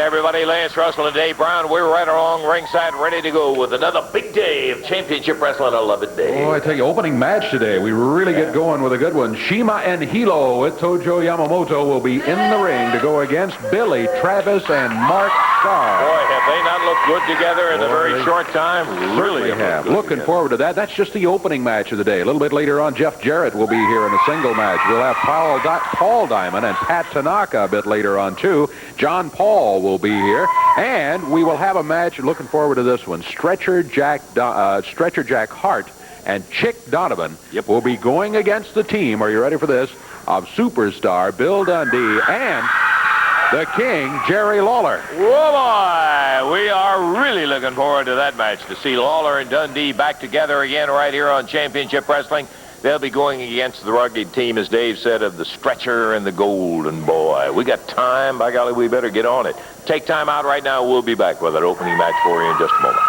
everybody. Lance Russell and Dave Brown. We're right along ringside, ready to go with another big day of championship wrestling. I love it, Dave. Oh, I tell you, opening match today. We really get going with a good one. Shima and Helo with Tojo Yamamoto will be in the ring to go against Billy, Travis, and Mark Starr. Boy, have they not looked good together in a very short time? Really have. Looking forward to that. That's just the opening match of the day. A little bit later on, Jeff Jarrett will be here in a single match. We'll have Paul Diamond and Pat Tanaka a bit later on, too. John Paul will be here. And we will have a match, looking forward to this one, Stretcher Jack Hart and Chick Donovan will be going against the team, are you ready for this, of Superstar Bill Dundee and the King, Jerry Lawler. Whoa, boy! We are really looking forward to that match, to see Lawler and Dundee back together again right here on Championship Wrestling. They'll be going against the rugged team, as Dave said, of the Stretcher and the Golden Boy. We got time. By golly, we better get on it. Take time out right now. We'll be back with an opening match for you in just a moment.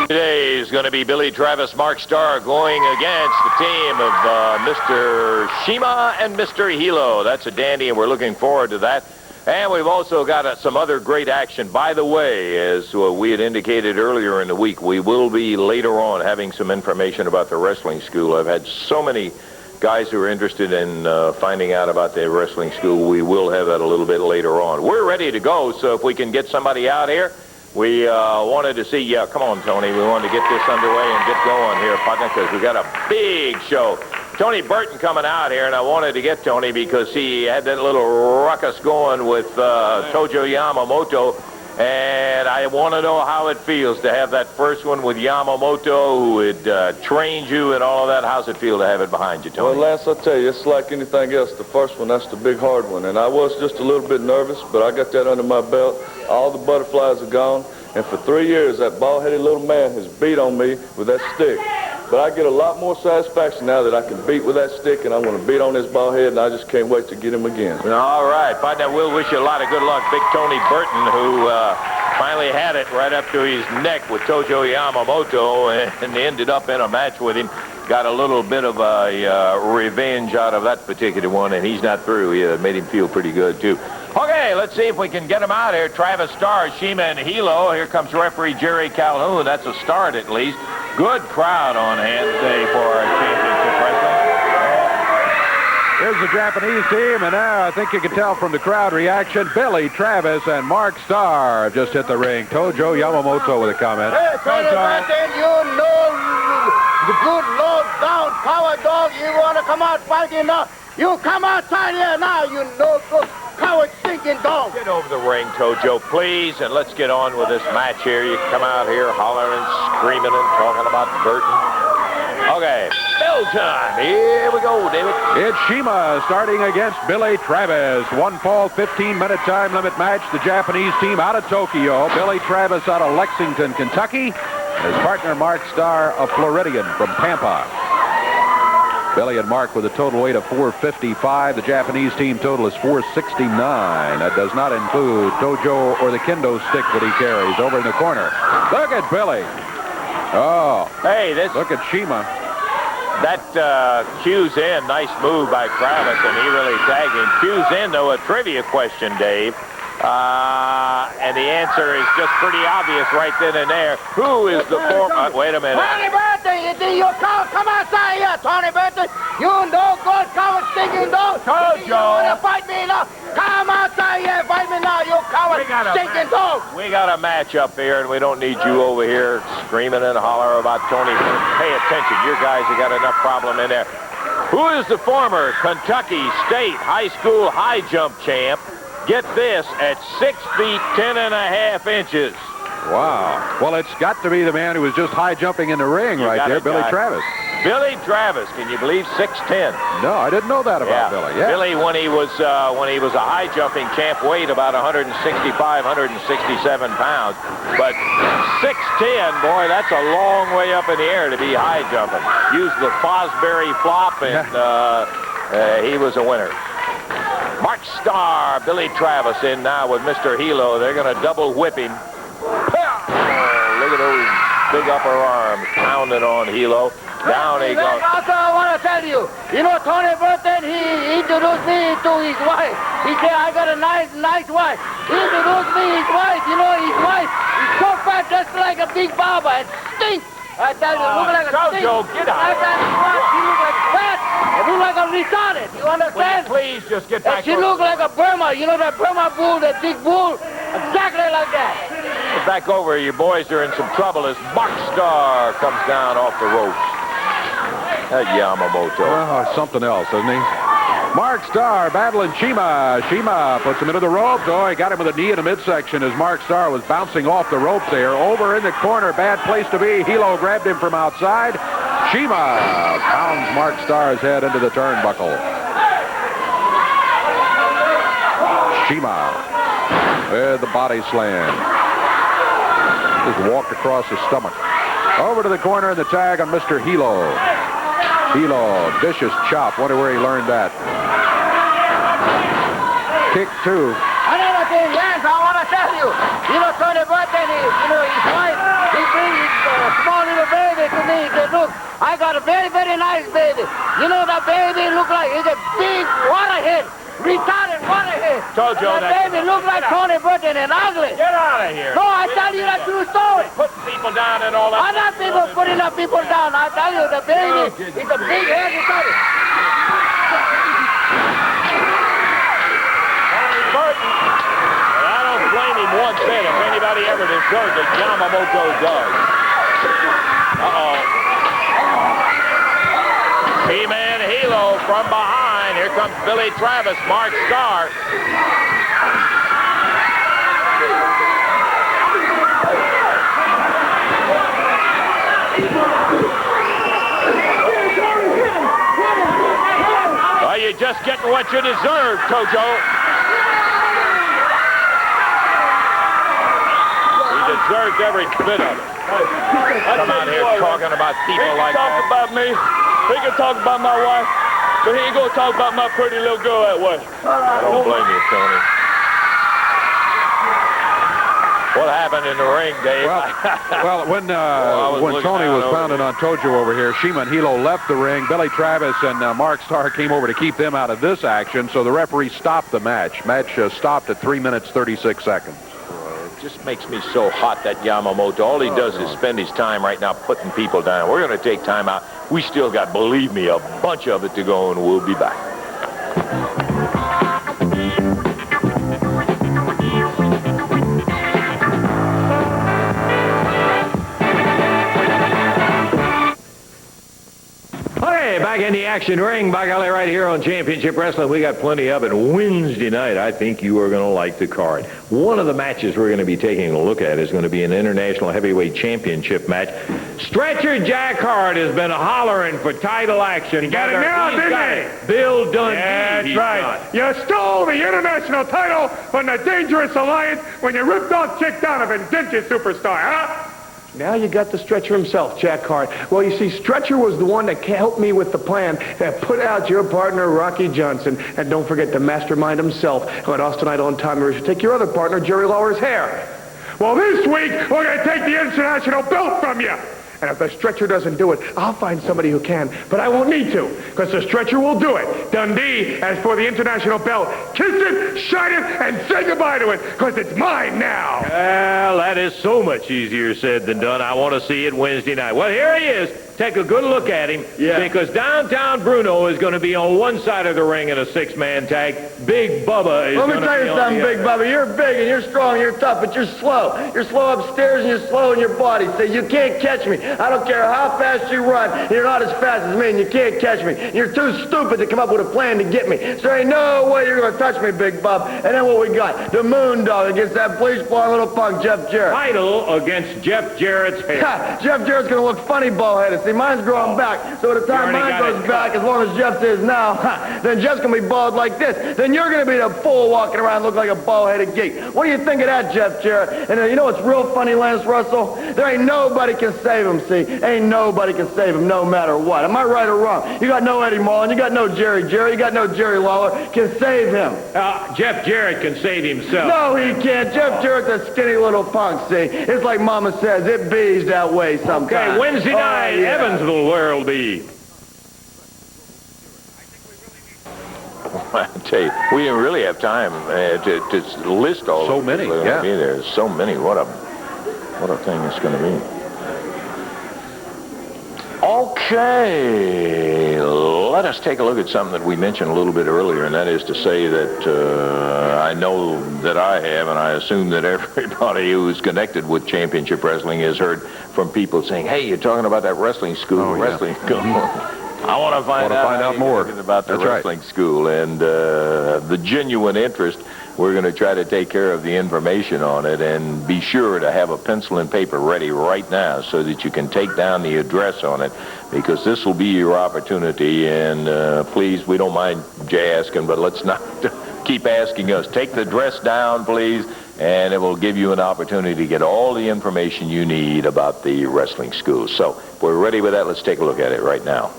Today is going to be Billy, Travis, Mark Starr going against the team of Mr. Shima and Mr. Helo. That's a dandy, and we're looking forward to that. And we've also got some other great action. By the way, as we had indicated earlier in the week, we will be later on having some information about the wrestling school. I've had so many guys who are interested in finding out about the wrestling school. We will have that a little bit later on. We're ready to go, so if we can get somebody out here, we wanted to see, yeah, come on, Tony. We wanted to get this underway and get going here, partner, because we got a big show. Tony Burton coming out here, and I wanted to get Tony because he had that little ruckus going with Tojo Yamamoto, and I want to know how it feels to have that first one with Yamamoto, who had trained you and all of that. How's it feel to have it behind you, Tony? Well, Lance, I'll tell you, it's like anything else. The first one, that's the big hard one, and I was just a little bit nervous, but I got that under my belt. All the butterflies are gone, and for 3 years, that bald-headed little man has beat on me with that stick. But I get a lot more satisfaction now that I can beat with that stick, and I'm going to beat on his bald head, and I just can't wait to get him again. All right, partner, we'll wish you a lot of good luck. Big Tony Burton, who finally had it right up to his neck with Tojo Yamamoto and ended up in a match with him. Got a little bit of a revenge out of that particular one, and he's not through. It made him feel pretty good, too. Okay, let's see if we can get him out here. Travis Starr, Shima, and Helo. Here comes referee Jerry Calhoun. That's a start, at least. Good crowd on hand today for our championship wrestling. Here's the Japanese team, and now I think you can tell from the crowd reaction, Billy, Travis, and Mark Starr have just hit the ring. Tojo Yamamoto with a comment. Hey, President, you know the good Lord down power dog. You want to come out fighting now? You come outside here now, you know good coward stinking dog. Get over the ring, Tojo, please, and let's get on with this match here. You come out here hollering, screaming, and talking about Burton. Okay, bell time. Here we go, David. It's Shima starting against Billy Travis. One fall, 15-minute time limit match. The Japanese team out of Tokyo. Billy Travis out of Lexington, Kentucky. His partner, Mark Starr, a Floridian from Pampa. Billy and Mark with a total weight of 455. The Japanese team total is 469. That does not include Tojo or the kendo stick that he carries over in the corner. Look at Billy. Oh. Hey, look at Shima. That cues in. Nice move by Travis, and he really tagged him. Cues in, though, a trivia question, Dave. And the answer is just pretty obvious right then and there. Who is the former... wait a minute. Tony Burton, you come outside here, Tony Burton. You no good coward stinking dog. Tojo. You want to fight me now? Come outside here and fight me now, you coward stinking dog. We got a match up here, and we don't need you over here screaming and hollering about Tony. Pay attention. Your guys have got enough problem in there. Who is the former Kentucky State High School high jump champ? Get this, at 6 feet 10.5 inches. Wow. Well, it's got to be the man who was just high jumping in the ring right there, Billy Travis. Billy Travis, can you believe 6'10"? No, I didn't know that about Billy. Yeah. Billy, when he was a high jumping champ, weighed about 165, 167 pounds. But 6'10", boy, that's a long way up in the air to be high jumping. Used the Fosbury flop, and he was a winner. Mark Starr, Billy Travis in now with Mr. Helo. They're going to double whip him. Oh, look at those big upper arms pounding on Helo. Down he goes. Also, I want to tell you, Tony Burton, he introduced me to his wife. He said, I got a nice wife. He introduced me his wife. His wife is so fat, just like a big baba, and stinks. I tell you, look like a stink. Tojo, get out. I tell you what, she look like fat. It look like a retarded. You understand? Please just get back. And she look like a Burma. That Burma bull, that big bull. Exactly like that. Get back over. You boys are in some trouble as Mark Starr comes down off the ropes. That Yamamoto. Well, something else, isn't he? Mark Starr battling Shima. Shima puts him into the ropes. Oh, he got him with a knee in the midsection as Mark Starr was bouncing off the ropes there. Over in the corner, bad place to be. Helo grabbed him from outside. Shima pounds Mark Starr's head into the turnbuckle. Shima with the body slam. Just walked across his stomach. Over to the corner in the tag on Mr. Helo. Helo, vicious chop. Wonder where he learned that. Kick two. Another thing, yes, I want to tell you. Tony Burton, his wife, he brings his small little baby to me. He said, look, I got a very, very nice baby. That baby look like he's a big waterhead. Retarded waterhead. Tojo, that baby look like Tony Burton and ugly. Get out of here. No, I tell you that true story. Putting people down and all that. I'm not people putting up people down. I tell you, the baby is a big head retarded. Burton. Well, I don't blame him one bit if anybody ever deserves it. Yamamoto does. Uh-oh. He-Man Helo from behind. Here comes Billy Travis, Mark Starr. Well, you're just getting what you deserve, Tojo. He deserves every bit of it. Come out here talking about people like that. He can talk about me. He can talk about my wife. But he ain't gonna talk about my pretty little girl that way. I don't blame you, Tony. What happened in the ring, Dave? Well, when Tony was pounding on Tojo over here, Shima and Helo left the ring. Billy Travis and Mark Starr came over to keep them out of this action, so the referee stopped the match. Match stopped at 3 minutes, 36 seconds. It just makes me so hot, that Yamamoto. All he does is spend his time right now putting people down. We're going to take time out. We still got, believe me, a bunch of it to go, and we'll be back. Back in the action ring, by golly, right here on Championship Wrestling. We got plenty of it. Wednesday night, I think you are going to like the card. One of the matches we're going to be taking a look at is going to be an International Heavyweight Championship match. Stretcher Jack Hart has been hollering for title action. You got it now, didn't he? Bill Dundee. Yeah, that's right. You stole the international title from the Dangerous Alliance when you ripped off Chick Donovan, didn't you, superstar, huh? Now you got the Stretcher himself, Jack Hart. Well, you see, Stretcher was the one that helped me with the plan that put out your partner, Rocky Johnson. And don't forget the mastermind himself, who had us tonight on time to take your other partner, Jerry Lawler's hair. Well, this week, we're going to take the international belt from you. And if the Stretcher doesn't do it, I'll find somebody who can. But I won't need to, because the Stretcher will do it. Dundee, as for the international belt, kiss it, shine it, and say goodbye to it, because it's mine now. Well, that is so much easier said than done. I want to see it Wednesday night. Well, here he is. Take a good look at him. Yeah. Because Downtown Bruno is going to be on one side of the ring in a six-man tag. Big Bubba is going to be on the other. Let me tell you something, Big Bubba. You're big and you're strong and you're tough, but you're slow. You're slow upstairs and you're slow in your body. So you can't catch me. I don't care how fast you run. You're not as fast as me and you can't catch me. You're too stupid to come up with a plan to get me. So there ain't no way you're going to touch me, Big Bub. And then what we got? The Moondog against that bleach-blonde little punk, Jeff Jarrett. Title against Jeff Jarrett's hair. Jeff Jarrett's going to look funny, bald-headed. See, See, mine's growing back. So by the time mine goes back, as long as Jeff's is now, then Jeff's going to be bald like this. Then you're going to be the fool walking around looking like a bald-headed geek. What do you think of that, Jeff Jarrett? And you know what's real funny, Lance Russell? There ain't nobody can save him, see? Ain't nobody can save him no matter what. Am I right or wrong? You got no Eddie Mullen. You got no Jerry, you got no Jerry Lawler. Can save him. Jeff Jarrett can save himself. No, he can't. Jeff Jarrett's a skinny little punk, see? It's like Mama says, it bees that way sometimes. Okay, Wednesday night, Evansville, where it'll be. I tell you, we didn't really have time to list all so of many. them. Yeah, there's so many. What a thing it's going to be. Okay, let us take a look at something that we mentioned a little bit earlier, and that is to say that I know that I have, and I assume that everybody who's connected with championship wrestling has heard from people saying, "Hey, you're talking about that wrestling school, wrestling school." I want to find out more about the wrestling school, and the genuine interest. We're going to try to take care of the information on it, and be sure to have a pencil and paper ready right now so that you can take down the address on it, because this will be your opportunity. And please, we don't mind Jay asking, but let's not keep asking us. Take the address down, please, and it will give you an opportunity to get all the information you need about the wrestling school. So if we're ready with that, let's take a look at it right now.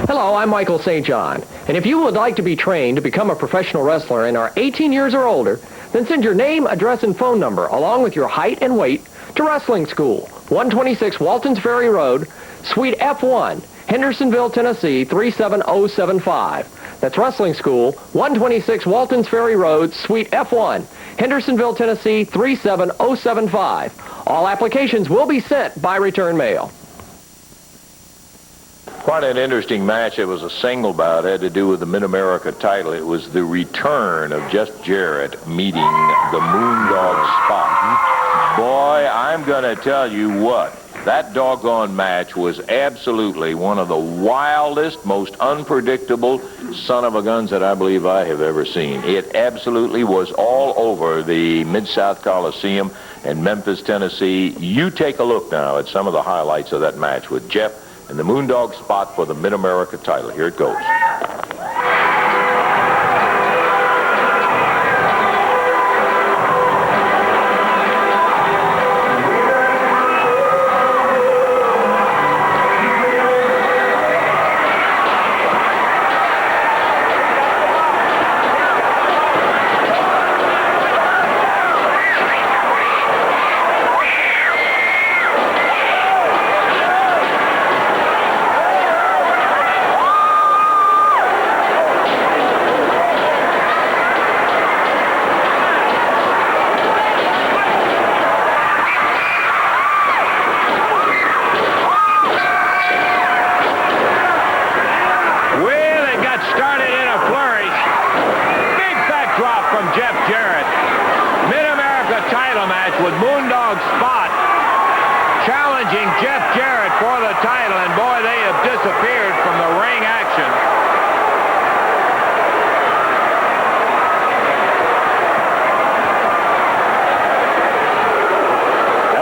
Hello, I'm Michael St. John, and if you would like to be trained to become a professional wrestler and are 18 years or older, then send your name, address, and phone number along with your height and weight to Wrestling School, 126 Waltons Ferry Road, Suite F1, Hendersonville, Tennessee, 37075. That's Wrestling School, 126 Waltons Ferry Road, Suite F1, Hendersonville, Tennessee, 37075. All applications will be sent by return mail. Quite an interesting match. It was a single bout. It had to do with the Mid-America title. It was the return of Jeff Jarrett meeting the Moondog Spot. Boy, I'm going to tell you what. That doggone match was absolutely one of the wildest, most unpredictable son-of-a-guns that I believe I have ever seen. It absolutely was all over the Mid-South Coliseum in Memphis, Tennessee. You take a look now at some of the highlights of that match with Jeff and the Moondog Spot for the Mid-America title. Here it goes. with Moondog Spot challenging Jeff Jarrett for the title, and boy, they have disappeared from the ring action.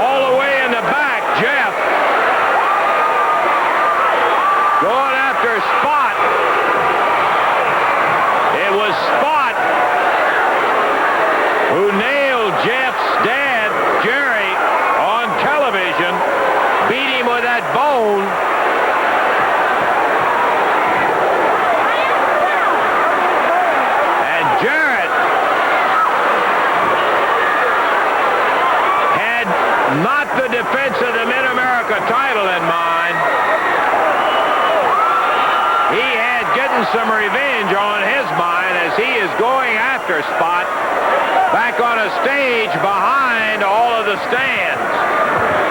All the way in the back, Jeff going after Spot. It was Spot who nailed Jeff's dad, Jerry, on television, beat him with that bone. And Jarrett had not the defense of the Mid-America title in mind. He had getting some revenge on his mind as he is going after Spot back on a stage behind all of the stands,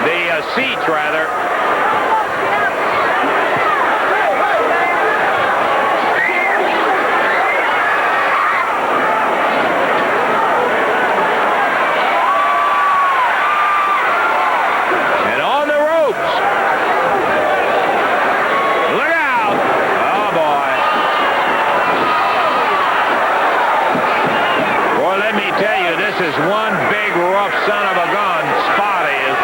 the seats rather. And on the ropes. Look out. Oh boy. Boy, let me tell you, this is one big rough son of a gun. Spot is.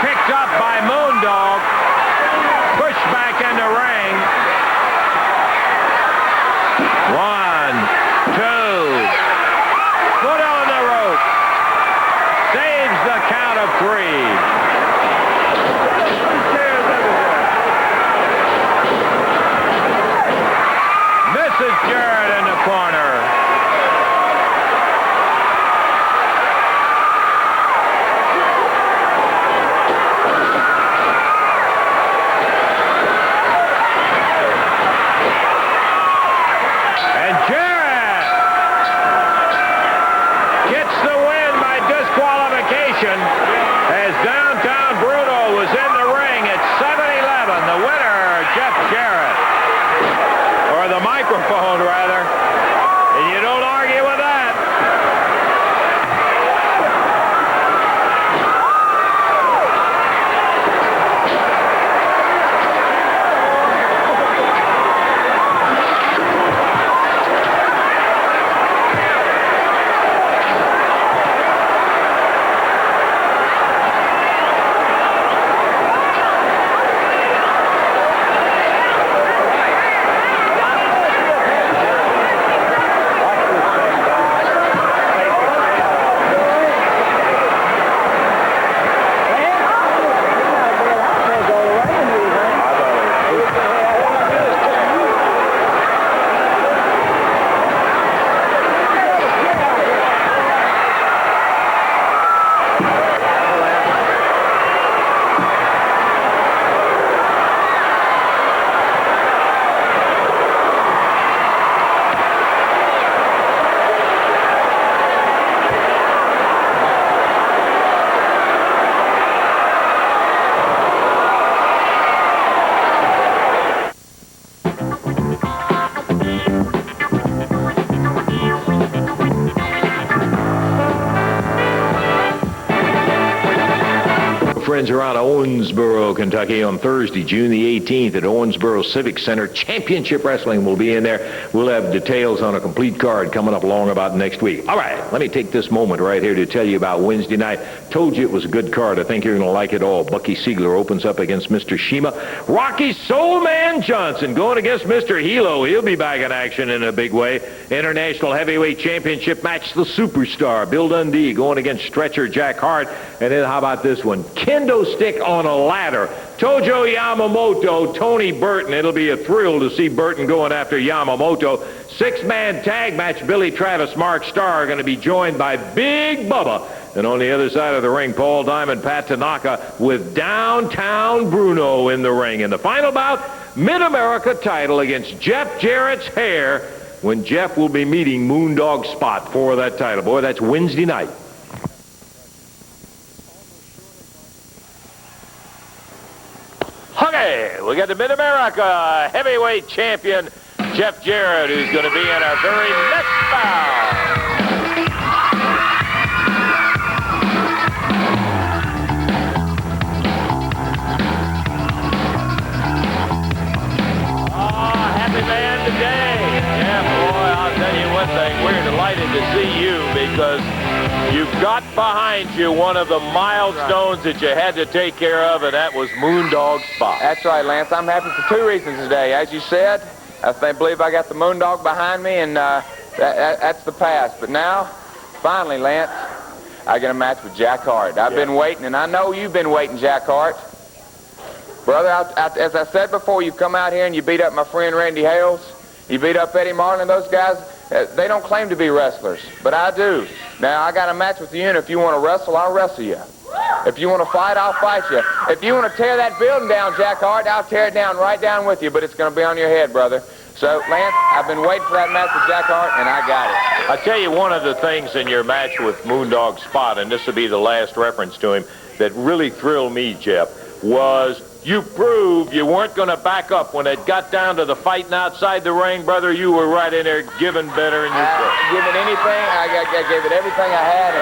picked up by Moondog. Pushed back in the ring. 1, 2. Foot on the rope. Saves the count of 3. Misses Jarrett in the corner. And Jarrett gets the win by disqualification as Downtown Bruno was in the ring at 7-11. The winner, Jeff Jarrett. Or the microphone, rather. And you don't argue with that. Friends around Owensboro, Kentucky on Thursday, June the 18th at Owensboro Civic Center. Championship Wrestling will be in there. We'll have details on a complete card coming up along about next week. All right, let me take this moment right here to tell you about Wednesday night. Told you it was a good card. I think you're going to like it all. Bucky Siegler opens up against Mr. Shima. Rocky Soulman Johnson going against Mr. Helo. He'll be back in action in a big way. International Heavyweight Championship match, the Superstar, Bill Dundee going against Stretcher Jack Hart. And then how about this one? Kendo stick on a ladder. Tojo Yamamoto, Tony Burton. It'll be a thrill to see Burton going after Yamamoto. Six-man tag match, Billy Travis, Mark Starr are going to be joined by Big Bubba. And on the other side of the ring, Paul Diamond, Pat Tanaka with Downtown Bruno in the ring. And the final bout, Mid-America title against Jeff Jarrett's hair, when Jeff will be meeting Moondog Spot for that title. Boy, that's Wednesday night. Okay, we got the Mid-America heavyweight champion, Jeff Jarrett, who's going to be in our very next bout. Happy man today. Yeah, boy, I'll tell you one thing. We're delighted to see you because you've got behind you one of the milestones that you had to take care of, and that was Moondog Spot. That's right, Lance. I'm happy for two reasons today. As you said, I believe I got the Moondog behind me, and that's the past. But now, finally, Lance, I get a match with Jack Hart. I've been waiting, and I know you've been waiting, Jack Hart. Brother, as I said before, you've come out here and you beat up my friend Randy Hales. You beat up Eddie Marlin. Those guys, they don't claim to be wrestlers, but I do. Now, I got a match with you, and if you want to wrestle, I'll wrestle you. If you want to fight, I'll fight you. If you want to tear that building down, Jack Hart, I'll tear it down right down with you, but it's going to be on your head, brother. So, Lance, I've been waiting for that match with Jack Hart, and I got it. I'll tell you one of the things in your match with Moondog Spot, and this will be the last reference to him, that really thrilled me, Jeff, was you proved you weren't going to back up. When it got down to the fighting outside the ring, brother, you were right in there giving better than you could. Giving anything, I gave it everything I had.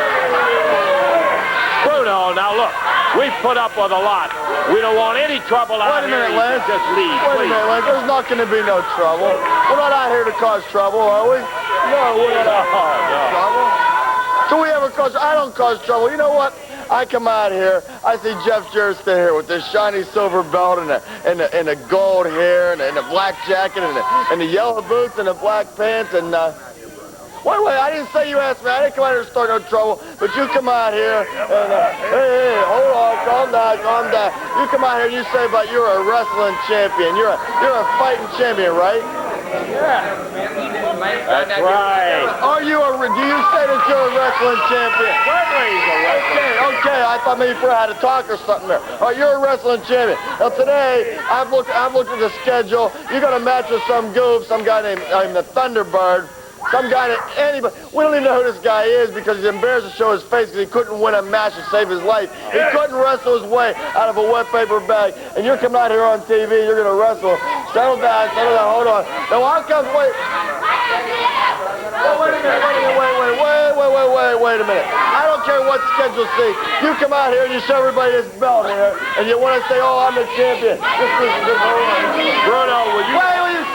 Bruno, now look, we've put up with a lot. We don't want any trouble out here. Wait a minute, Lance. Just leave, Wait a minute, Lance. There's not going to be no trouble. We're not out here to cause trouble, are we? No, we're not out here to cause trouble. Do we ever cause? I don't cause trouble. You know what? I come out here, I see Jeff Jarrett standing here with this shiny silver belt and the gold hair and the black jacket and the yellow boots and the black pants and wait, I didn't say you asked me. I didn't come out here to start no trouble, but you come out here and hey, hold on, calm down. You come out here and you say about you're a wrestling champion. You're a fighting champion, right? That's right. Do you say that you're a wrestling champion? Certainly he's a wrestler. Okay. I thought maybe you had to talk or something there. All right, you're a wrestling champion. Now today, I've looked at the schedule. You're gonna match with some goof, some guy named the Thunderbird. Some guy that anybody, we don't even know who this guy is because he's embarrassed to show his face because he couldn't win a match to save his life. He couldn't wrestle his way out of a wet paper bag. And you're coming out here on TV, you're going to wrestle. Settle down, hold on. Now, how come, wait a minute. I don't care what schedule see. You come out here and you show everybody this belt here, and you want to say, oh, I'm the champion. Just listen, hold on. Bruno, will you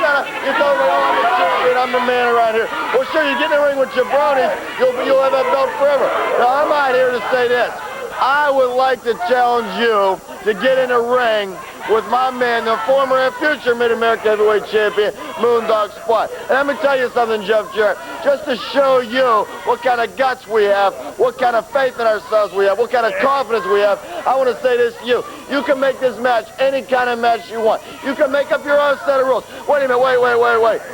Shut up. You told me, oh, I'm the champion. I'm the man around here. Well, sure, you get in the ring with jabronis, you'll have that belt forever. Now, I'm out here to say this. I would like to challenge you to get in a ring with my man, the former and future Mid-America Heavyweight Champion, Moondog Spot. And let me tell you something, Jeff Jarrett, just to show you what kind of guts we have, what kind of faith in ourselves we have, what kind of confidence we have, I want to say this to you. You can make this match any kind of match you want. You can make up your own set of rules. Wait a minute, wait.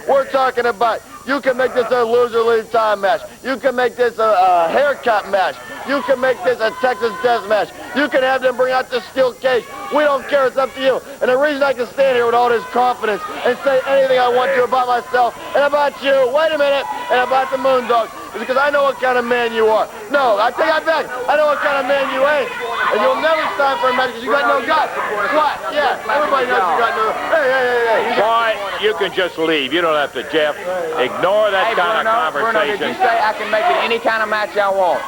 We're talking about you can make this a loser leave time match. You can make this a haircut match. You can make this a Texas death match. You can have them bring out the steel cage. We don't care. It's up to you. And the reason I can stand here with all this confidence and say anything I want to about myself and about you, wait a minute, and about the Moondog, is because I know what kind of man you are. No, I take that back. I know what kind of man you ain't. And you'll never sign for a match because you got no guts. What? Yeah, everybody knows you got no. Hey. Boy, you can just leave. You don't have to, Jeff. Ignore that kind of conversation. Bruno, did you say I can make it any kind of match I want?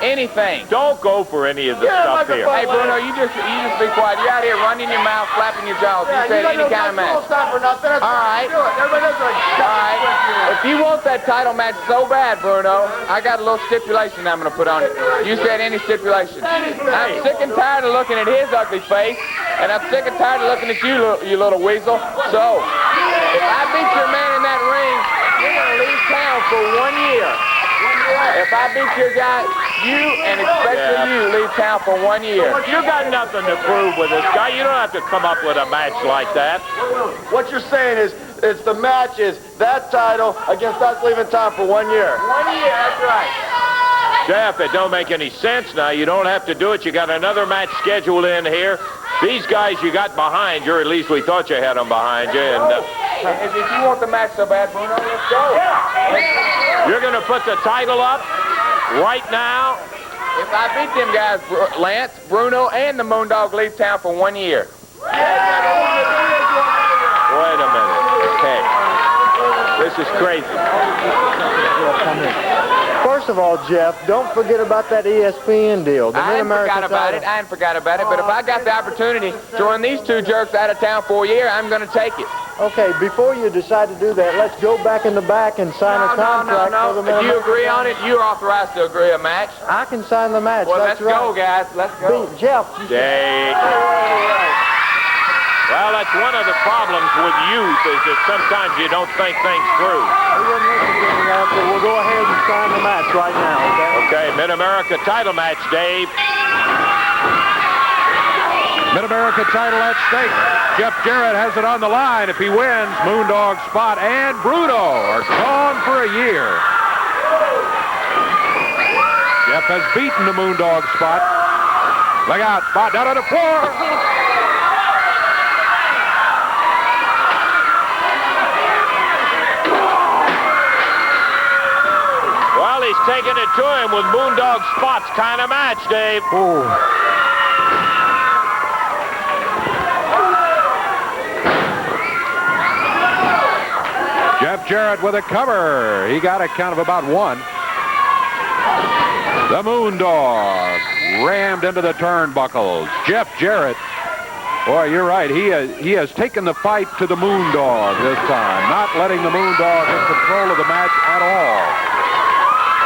Anything. Don't go for any of the stuff here. Hey, Bruno, you just be quiet. You're out here running your mouth, flapping your jaws. You said any kind of match. All right. If you want that title match so bad, Bruno, I got a little stipulation I'm going to put on it. You said any stipulation. I'm sick and tired of looking at his ugly face, and I'm sick and tired of looking at you little weasel. So, if I beat your man in that ring, you're going to leave town for 1 year. If I beat your guy, you and especially you leave town for 1 year. You got nothing to prove with this guy. You don't have to come up with a match like that. What you're saying is, the match is that title against us leaving town for 1 year. 1 year, that's right. Jeff, it don't make any sense now. You don't have to do it. You got another match scheduled in here. These guys you got behind you, or at least we thought you had them behind you. And if you want the match so bad, Bruno, let's go. You're going to put the title up right now. If I beat them guys, Lance, Bruno, and the Moondog leave town for 1 year. Wait a minute. Okay. This is crazy. First of all, Jeff, don't forget about that ESPN deal. I ain't forgot about it. But if I got the opportunity to run these two jerks out of town for a year, I'm going to take it. Okay, before you decide to do that, let's go back in the back and sign a contract for the If you agree on it, you're authorized to agree a match. I can sign the match. Well, That's let's go, guys. Let's go. Jeff. Well, that's one of the problems with youth is that sometimes you don't think things through. We'll go ahead and sign the match right now, okay? Okay, Mid-America title match, Dave. Mid-America title at stake. Jeff Jarrett has it on the line. If he wins, Moondog Spot and Bruno are gone for a year. Jeff has beaten the Moondog Spot. Look out, Spot down on the floor. Well, he's taking it to him with Moondog Spot's kind of match, Dave. Ooh. Jeff Jarrett with a cover. He got a count of about one. The Moondog rammed into the turnbuckles. Jeff Jarrett, boy, you're right. He has taken the fight to the Moondog this time, not letting the Moondog in control of the match at all.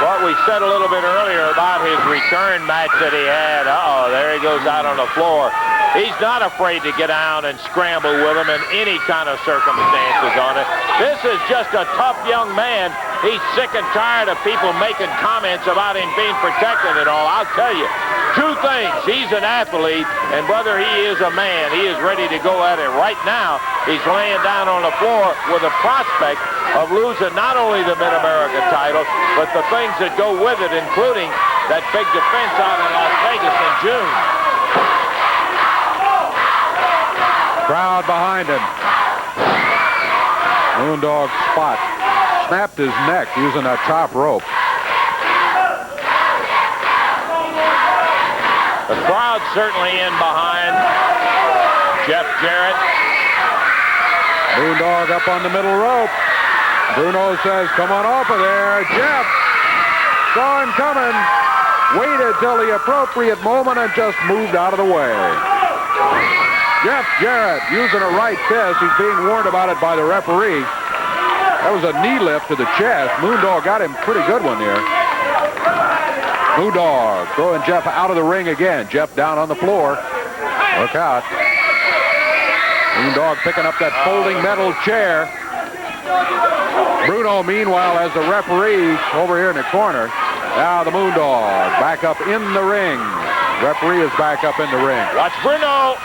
what we said a little bit earlier about his return match that he had. Uh-oh, there he goes out on the floor. He's not afraid to get down and scramble with him in any kind of circumstances on it. This is just a tough young man. He's sick and tired of people making comments about him being protected and all. I'll tell you, two things. He's an athlete, and brother, he is a man. He is ready to go at it right now. He's laying down on the floor with a prospect of losing not only the Mid-America title, but the things that go with it, including that big defense out in Las Vegas in June. Crowd behind him. Moondog Spot snapped his neck using that top rope. The crowd certainly in behind Jeff Jarrett. Moondog up on the middle rope. Bruno says, come on off of there. Jeff saw him coming, waited till the appropriate moment and just moved out of the way. Jeff Jarrett using a right fist. He's being warned about it by the referee. That was a knee lift to the chest. Moondog got him pretty good one there. Moondog throwing Jeff out of the ring again. Jeff down on the floor. Look out. Moondog picking up that folding metal chair. Bruno, meanwhile, as the referee over here in the corner. Now the Moondog back up in the ring. Referee is back up in the ring. Watch Bruno.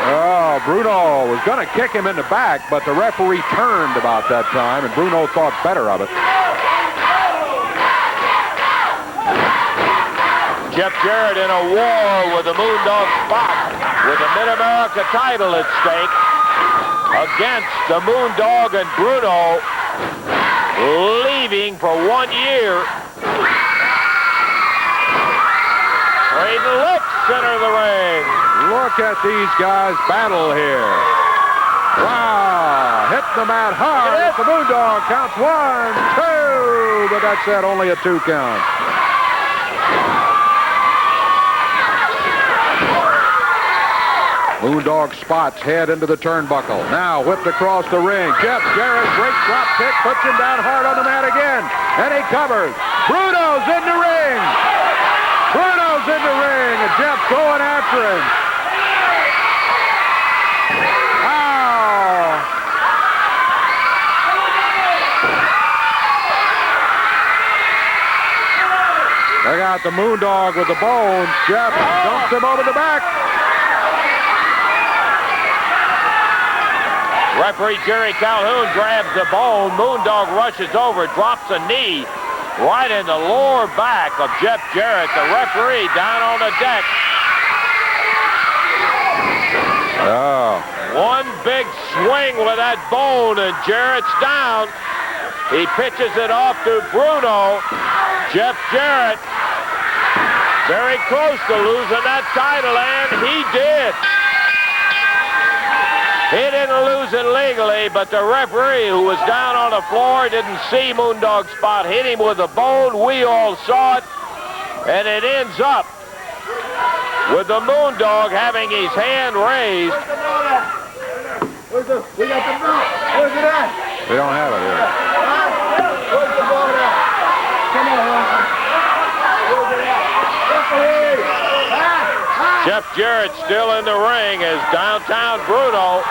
Oh, Bruno was going to kick him in the back, but the referee turned about that time, and Bruno thought better of it. Jeff Jarrett in a war with the Moondog Spot, with the Mid-America title at stake, against the Moondog and Bruno, leaving for 1 year. Trading looks, center of the ring. Look at these guys battle here. Wow, hitting the mat hard. The Moondog counts 1, 2, but that's it, only a 2 count. Moondog Spot's head into the turnbuckle. Now whipped across the ring. Jeff Jarrett, great drop kick, puts him down hard on the mat again. And he covers. Bruno's in the ring. Bruno's in the ring, and Jeff going after him. Ow! Look out, the Moondog with the bones. Jeff dumps him over the back. Referee Jerry Calhoun grabs the bone. Moondog rushes over, drops a knee right in the lower back of Jeff Jarrett. The referee down on the deck. Oh. One big swing with that bone, and Jarrett's down. He pitches it off to Bruno. Jeff Jarrett very close to losing that title, and he did. He didn't lose it legally, but the referee, who was down on the floor, didn't see Moondog Spot hit him with a bone. We all saw it, and it ends up with the Moondog having his hand raised. We got the belt. Where's it at? We don't have it here. Where's the belt at? Come on, Rocky. Where's it at? Jeff Jarrett still in the ring as Downtown Bruno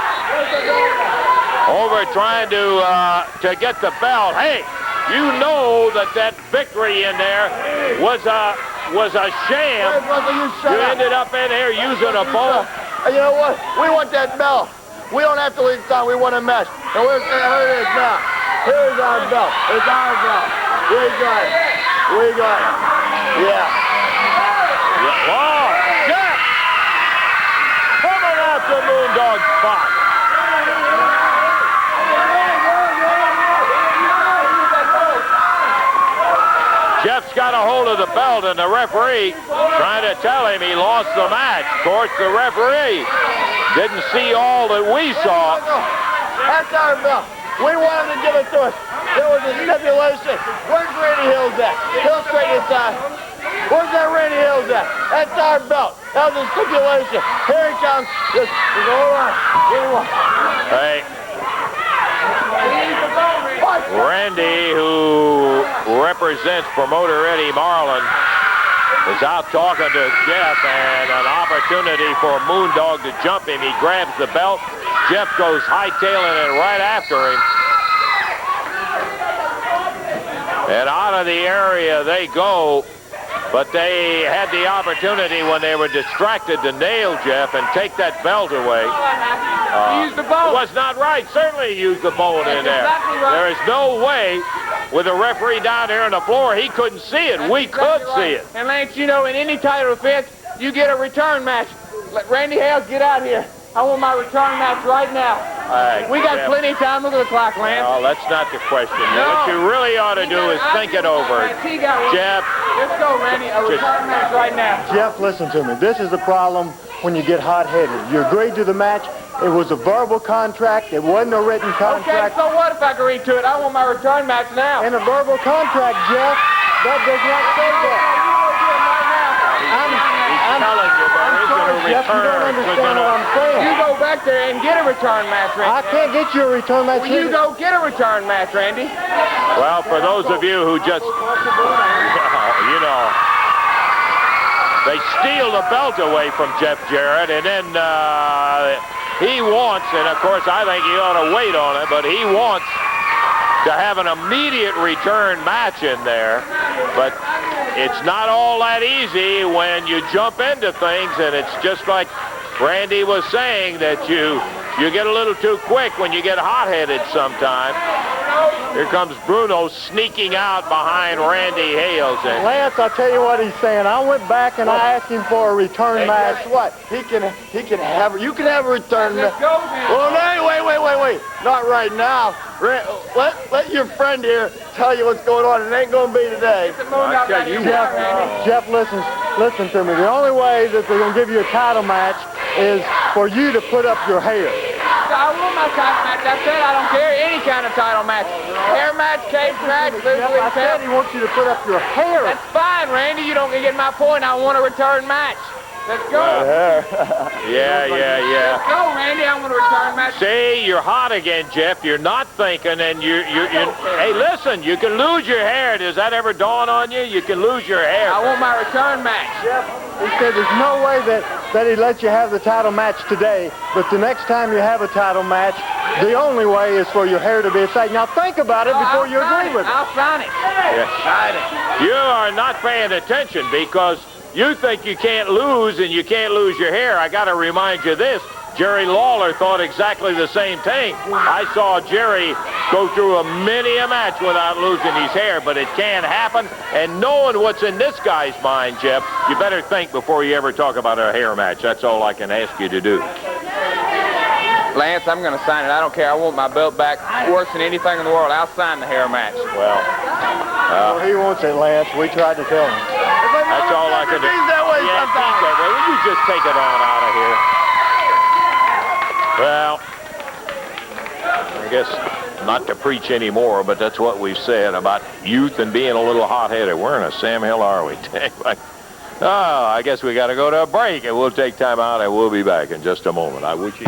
over trying to get the belt. Hey, you know that victory in there was a sham. You ended up in here using a bone. And you know what? We want that belt. We don't have to leave time. We want a match. And here it is now. Here's our belt. It's our belt. We got it. We got it. Yeah. Oh, Jeff! Coming after Moondog Spot. Jeff's got a hold of the belt, and the referee trying to tell him he lost the match. Of course, the referee didn't see all that we saw. That's our belt. We wanted to give it to us. There was a stipulation. Where's Randy Hales at? He'll straighten this out. Where's that Randy Hales at? That's our belt. That was a stipulation. Here he comes. Just hold on. Give him one. Hey. Randy, who represents promoter Eddie Marlin, is out talking to Jeff, and an opportunity for Moondog to jump him. He grabs the belt. Jeff goes hightailing it right after him. And out of the area they go, but they had the opportunity when they were distracted to nail Jeff and take that belt away. Use the bone. It was not right. Certainly he used the bone in there. Exactly right. There is no way, with the referee down there on the floor, he couldn't see it. We could see it. And Lance, you know, in any title offense, you get a return match. Let Randy Hales get out here. I want my return match right now. We got plenty of time. Look at the clock, Lance. No, that's not the question. No. What you really ought to do is think it over. Jeff. Let's go, Randy. A return match right now. Jeff, listen to me. This is the problem when you get hot-headed. You agreed to the match. It was a verbal contract. It wasn't a written contract. Okay, so what if I agree to it? I want my return match now. In a verbal contract, Jeff, that does not say that. He's telling you there isn't a Jeff, you don't return. understand what I'm saying. You go back there and get a return match, Randy. I can't get you a return match. Well, you go get a return match, Randy. Well, for those of you who just, you know, they steal the belt away from Jeff Jarrett, and then he wants, and of course I think he ought to wait on it, but he wants to have an immediate return match in there. But it's not all that easy when you jump into things, and it's just like Randy was saying, that you get a little too quick when you get hot-headed sometime. Here comes Bruno sneaking out behind Randy Hales. And Lance, I'll tell you what he's saying. I went back and I asked him for a return match. Guess what? You can have a return match. Well, no, wait. Not right now. Let your friend here tell you what's going on. It ain't going to be today. Jeff, listen to me. The only way that they're going to give you a title match is for you to put up your hair. I want my title match. I said I don't care any kind of title match. Hair match, cage match, I said he wants you to put up your hair. That's fine, Randy. You don't get my point. I want a return match. Let's go. Yeah. Let's go, Randy. I want a return match. See, you're hot again, Jeff. You're not thinking, and you. Hey, listen, you can lose your hair. Does that ever dawn on you? You can lose your hair. I want my return match. Jeff, he said there's no way that he let you have the title match today, but the next time you have a title match, the only way is for your hair to be saved. Now think about it before you agree with it. I'll sign it. Yes. You are not paying attention because you think you can't lose and you can't lose your hair. I got to remind you this. Jerry Lawler thought exactly the same thing. I saw Jerry go through many a match without losing his hair, but it can happen. And knowing what's in this guy's mind, Jeff, you better think before you ever talk about a hair match. That's all I can ask you to do. Lance, I'm going to sign it. I don't care. I want my belt back worse than anything in the world. I'll sign the hair match. Well, he wants it, Lance. We tried to tell him. That's all I can do. Will you just take it on out of here? Well, I guess not to preach anymore, but that's what we've said about youth and being a little hot-headed. Where in a Sam Hill are we? I guess we got to go to a break, and we'll take time out, and we'll be back in just a moment. I wish you...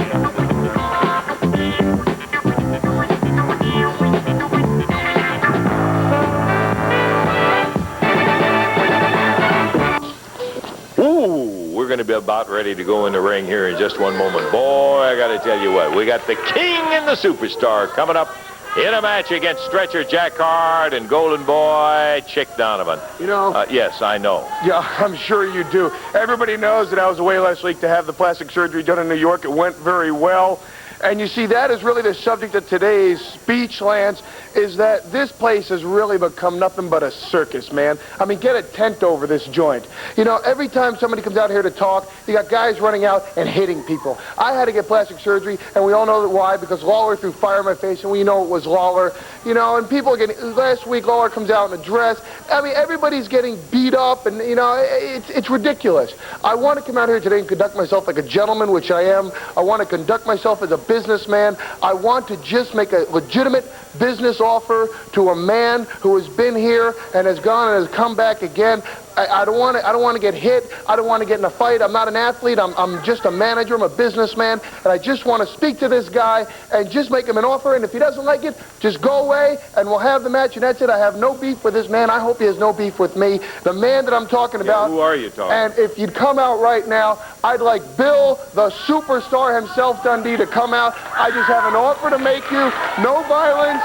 We're going to be about ready to go in the ring here in just one moment. Boy, I got to tell you what, we got the King and the Superstar coming up in a match against Stretcher Jack Hart and Golden Boy Chick Donovan. You know. Yes, I know. Yeah, I'm sure you do. Everybody knows that I was away last week to have the plastic surgery done in New York. It went very well. And you see, that is really the subject of today's speech, Lance, is that this place has really become nothing but a circus, man. I mean, get a tent over this joint. You know, every time somebody comes out here to talk, you got guys running out and hitting people. I had to get plastic surgery, and we all know that why, because Lawler threw fire in my face, and we know it was Lawler. You know, and people are getting, last week Lawler comes out in a dress. I mean, everybody's getting beat up, and, you know, it's ridiculous. I want to come out here today and conduct myself like a gentleman, which I am. I want to conduct myself as a businessman. I want to just make a legitimate business offer to a man who has been here and has gone and has come back again. I don't want to get hit. I don't want to get in a fight. I'm not an athlete. I'm just a manager. I'm a businessman, and I just want to speak to this guy and just make him an offer. And if he doesn't like it, just go away, and we'll have the match, and that's it. I have no beef with this man. I hope he has no beef with me. The man that I'm talking about. Who are you talking? And if you'd come out right now, I'd like Bill, the superstar himself, Dundee, to come out. I just have an offer to make you. No violence,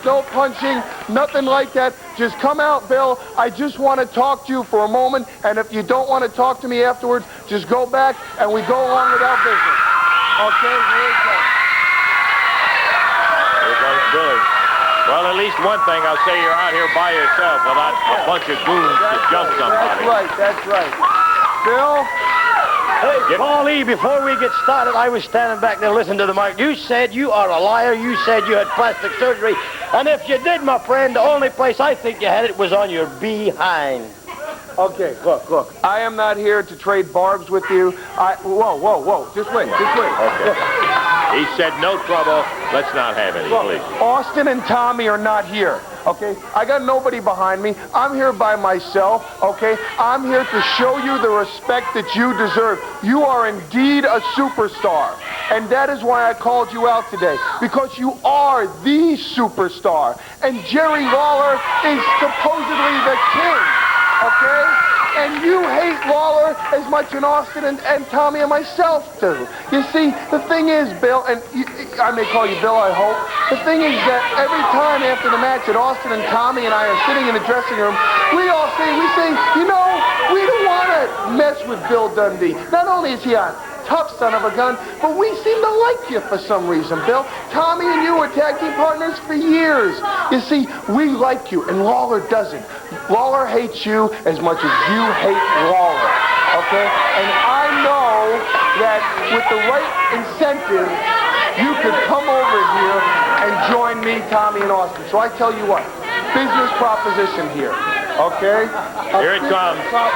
no punching, nothing like that. Just come out, Bill. I just want to talk to you for a moment, and if you don't want to talk to me afterwards, just go back and we go along with our business. Okay, here it goes. Here goes Billy. Well, at least one thing, I'll say you're out here by yourself without a bunch of goons to jump somebody. That's right. Bill? Hey, Paulie, before we get started, I was standing back there listening to the mic. You said you are a liar. You said you had plastic surgery. And if you did, my friend, the only place I think you had it was on your behind. Okay, look. I am not here to trade barbs with you. Whoa. Just wait. Okay. He said no trouble. Let's not have any, please. Austin and Tommy are not here, okay? I got nobody behind me. I'm here by myself, okay? I'm here to show you the respect that you deserve. You are indeed a superstar. And that is why I called you out today, because you are the superstar. And Jerry Lawler is supposedly the king, okay? And you hate Lawler as much as Austin and Tommy and myself do. You see, the thing is, Bill, and I may call you Bill, I hope. The thing is that every time after the match that Austin and Tommy and I are sitting in the dressing room, we say, you know, we don't want to mess with Bill Dundee. Not only is he a tough son of a gun, but we seem to like you for some reason, Bill. Tommy and you were tag team partners for years. You see, we like you, and Lawler doesn't. Lawler hates you as much as you hate Lawler, okay? And I know that with the right incentive, you could come over here and join me, Tommy, and Austin. So I tell you what, business proposition here, okay? Here it comes. Join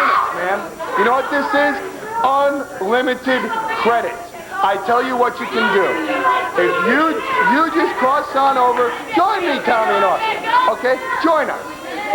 us, man. You know what this is? Unlimited credit. I tell you what you can do. If you just cross on over, join me, Tommy and Austin. Okay? Join us.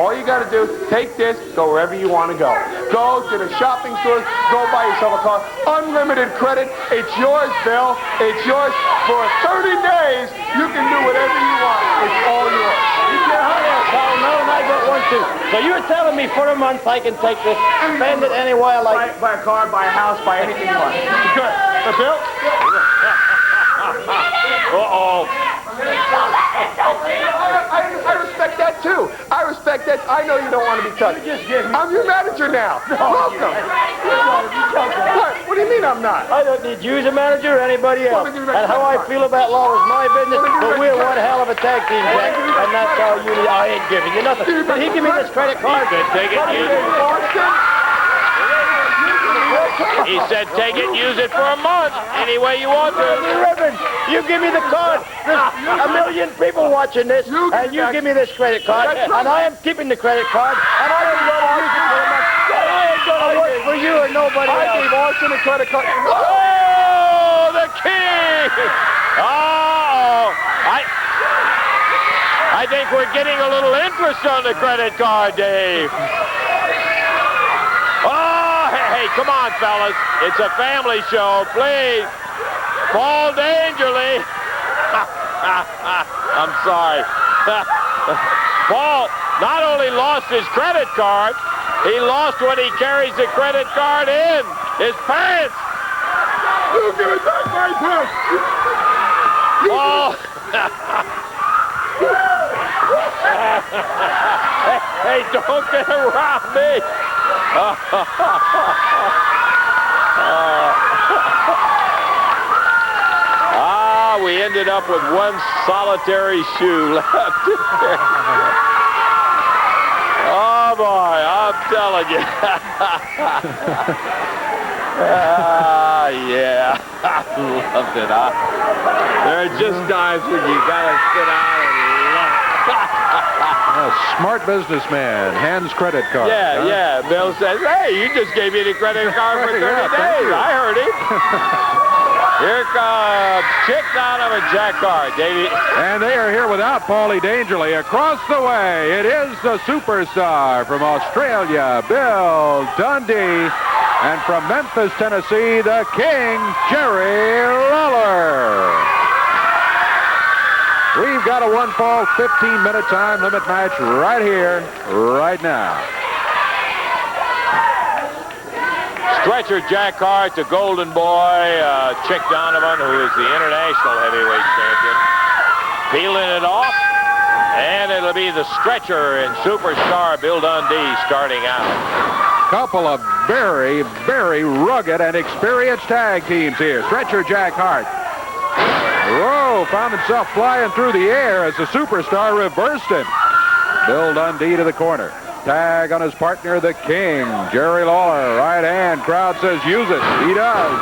All you got to do, take this, go wherever you want to go. Go to the shopping stores, go buy yourself a car. Unlimited credit. It's yours, Bill. It's yours. For 30 days, you can do whatever you want. It's all yours. You can't hurry us, Paul. No, and I don't want to. So you're telling me for a month I can take this, spend it any way I like? Buy a car, buy a house, buy anything you want. Good. Bill? Uh-oh. I respect that, too. I respect that. I know you don't want to be touched. I'm your manager now. Welcome. What do you mean I'm not? I don't need you as a manager or anybody else. And how I feel about Lawler's my business, but we're one hell of a tag team, Jack. And that's all you need. I ain't giving you nothing. Did he give me this credit card? Take it, use it. He said take it, use it for a month, any way you want to. Ribbon, you give me the card. There's a million people watching this, and you give me this credit card, and I am keeping the credit card, and I am going to use it for a month. I ain't going to work for you or nobody else. I gave Austin a credit card. Oh, the king! Oh, I think we're getting a little interest on the credit card, Dave. Oh, hey, come on, fellas. It's a family show. Please. Fall dangerly. I'm sorry. Paul not only lost his credit card, he lost when he carries the credit card in his pants. You give it back my pants. Oh. Hey, don't get around me. We ended up with one solitary shoe left. Oh, boy, I'm telling you. Yeah, I loved it. There are just times when you got to sit down and laugh. A smart businessman. Hands credit card. Yeah, huh? yeah. Bill says, hey, you just gave me the credit card for 30 days. I heard it. Here comes Chick Donovan, Jack Hart, Davey. And they are here without Paulie Dangerly. Across the way, it is the superstar from Australia, Bill Dundee. And from Memphis, Tennessee, the King, Jerry Lawler. We've got a one-fall, 15-minute time limit match right here, right now. Stretcher Jack Hart, the golden boy, Chick Donovan, who is the international heavyweight champion, peeling it off, and it'll be the stretcher and superstar Bill Dundee starting out. Couple of very, very rugged and experienced tag teams here. Stretcher Jack Hart. Whoa, found himself flying through the air as the superstar reversed him. Bill Dundee to the corner. Tag on his partner, the King, Jerry Lawler. Right hand. Crowd says use it. He does.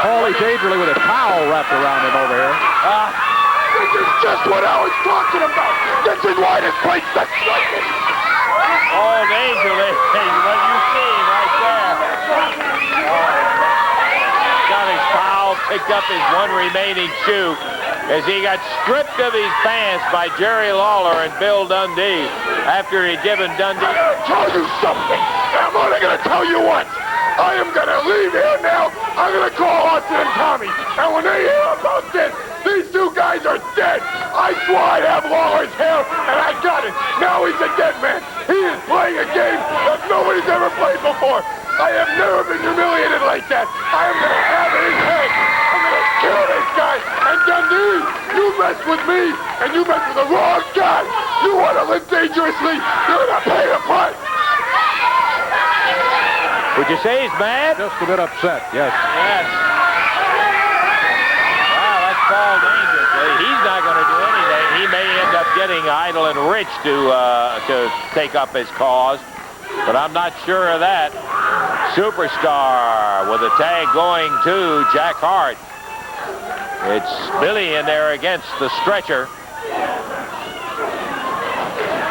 Paulie Dangerly with a towel wrapped around him over here. This is just what I was talking about. This is why this place is striking. Oh, Dangerly, what you see right there. Got his foul, picked up his one remaining shoe as he got stripped of his pants by Jerry Lawler and Bill Dundee after he'd given Dundee. I'm going to tell you something. I'm only going to tell you once. I am going to leave here now. I'm going to call Austin and Tommy. And when they hear about this, these two guys are dead. I swore I'd have Lawler's hair, and I got it. Now he's a dead man. He is playing a game that nobody's ever played before. I have never been humiliated like that. I am going to have it in his head. I'm going to kill this guy. And Dundee, you mess with me, and you mess with the wrong guy. You want to live dangerously, you're going to pay the price. Would you say he's mad? Just a bit upset, yes. Yes. Wow, that's Paul Dangerous. He's not going to do anything. He may end up getting Idle and Rich to take up his cause, but I'm not sure of that. Superstar with a tag going to Jack Hart. It's Billy in there against the stretcher.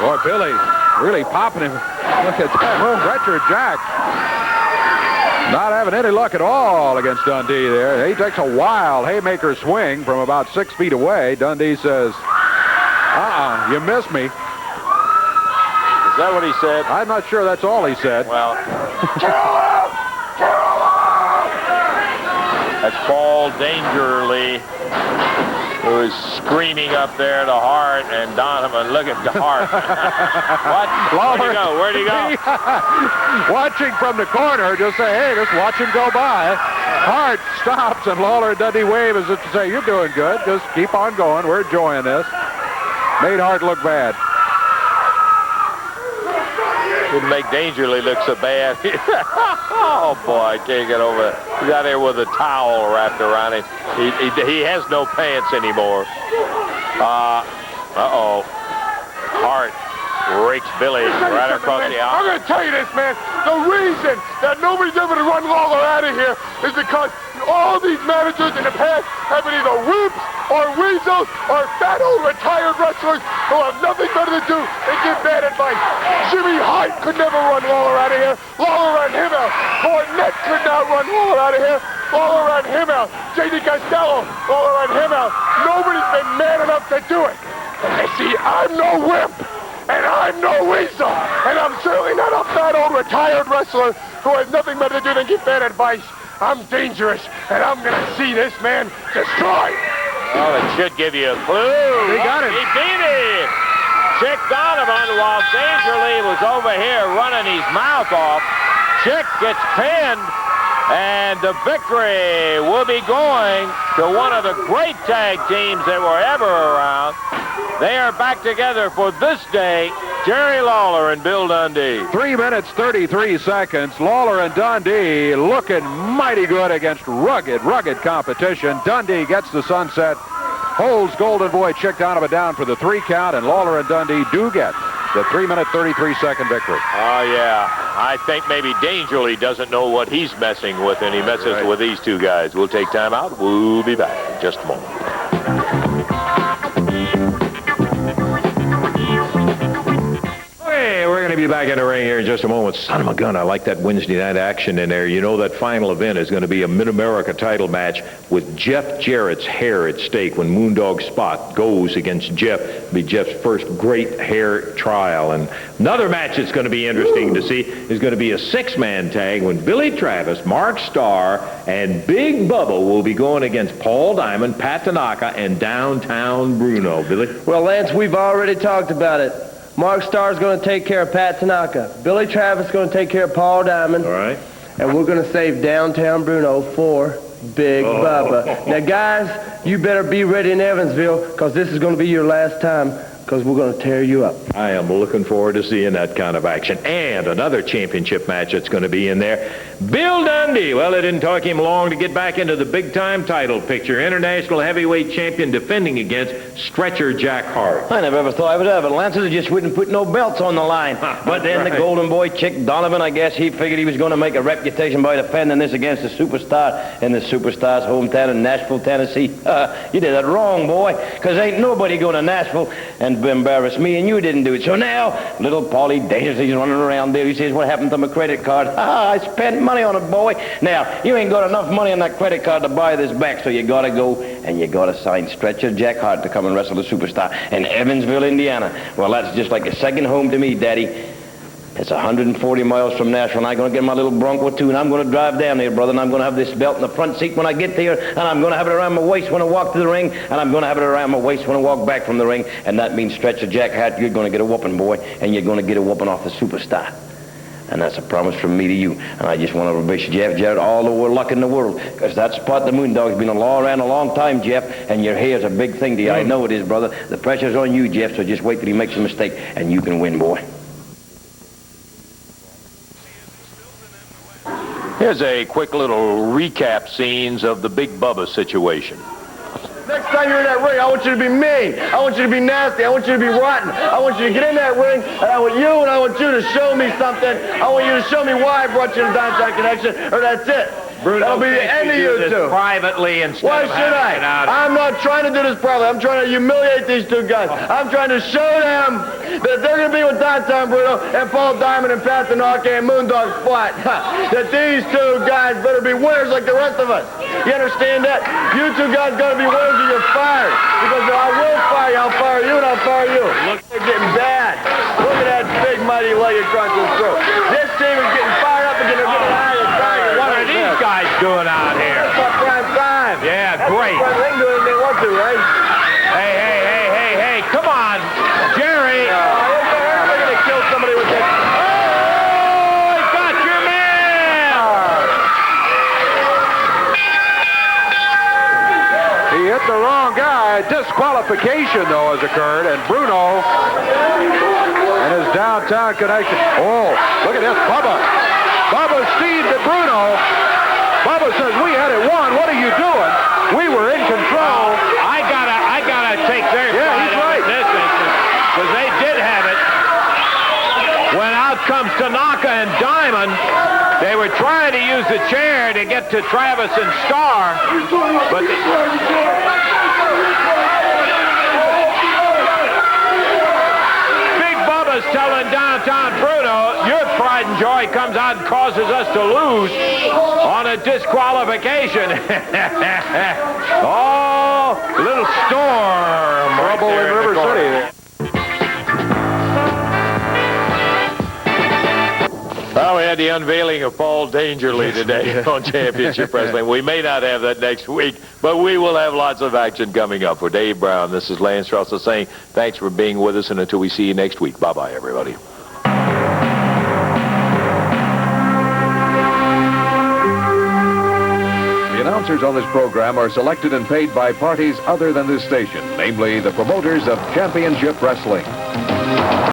Boy, Billy really popping him. Look at that. Stretcher Jack. Not having any luck at all against Dundee there. He takes a wild haymaker swing from about 6 feet away. Dundee says, you missed me. Is that what he said? I'm not sure that's all he said. Well, that's Paul Dangerly, who is screaming up there to Hart and Donovan. Look at Hart. What? Where'd he go? Where'd he go? Watching from the corner, just say, hey, just watch him go by. Hart stops, and Lawler and Dundee wave as if to say, you're doing good. Just keep on going. We're enjoying this. Made Hart look bad. Didn't make Dangerly look so bad. Oh, boy, I can't get over it. He's out there with a towel wrapped around him. He has no pants anymore. Uh-oh. Hart rakes Billy right across the aisle. I'm going to tell you this, man. The reason that nobody's ever to run Lawler out of here is because all these managers in the past have been either wimps or weasels or fat old retired wrestlers who have nothing better to do than give bad advice. Jimmy Hart could never run Lawler out of here. Lawler ran him out. Cornette could not run Lawler out of here. Lawler ran him out. J.D. Costello, Lawler ran him out. Nobody's been man enough to do it. And they see I'm no wimp. And I'm no weasel. And I'm certainly not a fat old retired wrestler who has nothing better to do than give bad advice. I'm dangerous, and I'm going to see this man destroyed. Well, it should give you a clue. He got him. He beat him. Chick Donovan, while Dangerly was over here running his mouth off, Chick gets pinned, and the victory will be going to one of the great tag teams that were ever around. They are back together for this day, Jerry Lawler and Bill Dundee. 3 minutes, 33 seconds. Lawler and Dundee looking mighty good against rugged competition. Dundee gets the sunset, holds Golden Boy Chick Donovan down for the 3 count, and Lawler and Dundee do get the 3 minute, 33 second victory. Oh, yeah. I think maybe Dangerly doesn't know what he's messing with, and he messes with these two guys. We'll take time out. We'll be back in just a moment. have you back in the ring here in just a moment. Son of a gun, I like that Wednesday night action in there. You know that final event is going to be a Mid-America title match with Jeff Jarrett's hair at stake when Moondog Spot goes against Jeff. It'll be Jeff's first great hair trial. And another match that's going to be interesting to see is going to be a six-man tag when Billy Travis, Mark Starr, and Big Bubba will be going against Paul Diamond, Pat Tanaka, and Downtown Bruno. Billy? Well, Lance, we've already talked about it. Mark Starr's going to take care of Pat Tanaka. Billy Travis is going to take care of Paul Diamond. All right. And we're going to save Downtown Bruno for Big Bubba. Now, guys, you better be ready in Evansville, because this is going to be your last time, because we're going to tear you up. I am looking forward to seeing that kind of action. And another championship match that's going to be in there. Bill Dundee. Well, it didn't take him long to get back into the big-time title picture. International heavyweight champion defending against Stretcher Jack Hart. I never ever thought I would have it. Lancers just wouldn't put no belts on the line. But then the golden boy, Chick Donovan, I guess he figured he was going to make a reputation by defending this against the superstar in the superstar's hometown in Nashville, Tennessee. You did that wrong, boy, because ain't nobody going to Nashville and embarrass me, and you didn't do it. So now, little Paulie Dangerously, he's running around there. He says, what happened to my credit card? I spent money on it, boy. Now, you ain't got enough money on that credit card to buy this back, so you got to go and you got to sign Stretcher Jack Hart to come and wrestle the superstar in Evansville, Indiana. Well, that's just like a second home to me, Daddy. It's 140 miles from Nashville, and I'm going to get my little Bronco too, and I'm going to drive down there, brother, and I'm going to have this belt in the front seat when I get there, and I'm going to have it around my waist when I walk to the ring, and I'm going to have it around my waist when I walk back from the ring, and that means Stretcher Jack Hart, you're going to get a whooping, boy, and you're going to get a whooping off the superstar. And that's a promise from me to you. And I just want to wish Jeff Jarrett all the luck in the world, because that Spot, the Moondog's been around a long time, Jeff, and your hair's a big thing to you. I know it is, brother. The pressure's on you, Jeff, so just wait till he makes a mistake, and you can win, boy. Here's a quick little recap scenes of the Big Bubba situation. Next time you're in that ring, I want you to be mean. I want you to be nasty. I want you to be rotten. I want you to get in that ring, and I want you to show me something. I want you to show me why I brought you to Downtown Connection, or that's it. Bruno, that'll be the end of you two. Privately instead Why of should I? I'm not trying to do this privately. I'm trying to humiliate these two guys. I'm trying to show them that they're going to be with Downtown Bruno and Paul Diamond and Pat Tanaka and Moondog Spot. That these two guys better be winners like the rest of us. You understand that? You two guys got to be winners or you're fired. Because I will fire you. I'll fire you and I'll fire you. Look, they're getting bad. Look at that big mighty leg across the throat. This team is getting fired up again. They're getting higher and higher. What are these guys doing out here? That's my prime time. Yeah, great. They can do anything they want to, right? Hey, come on, Jerry. They're going to kill somebody with this. Oh, he got your man. He hit the wrong guy. Disqualification, though, has occurred, and Bruno and his Downtown Connection. Oh, look at this, Bubba. Bubba Steve to Bruno. Bubba says, we had it won. What are you doing? We were in control. I gotta take their side right. on this instance, because they did have it. When out comes Tanaka and Diamond, they were trying to use the chair to get to Travis and Starr, but Big Bubba's telling Downtown Bruno, your pride and joy comes out and causes us to lose on a disqualification. Oh, little storm. Trouble in River City there. Well, we had the unveiling of Paul Dangerly today on Championship Wrestling. We may not have that next week, but we will have lots of action coming up. For Dave Brown, this is Lance Russell saying thanks for being with us, and until we see you next week, bye-bye, everybody. The announcers on this program are selected and paid by parties other than this station, namely the promoters of Championship Wrestling.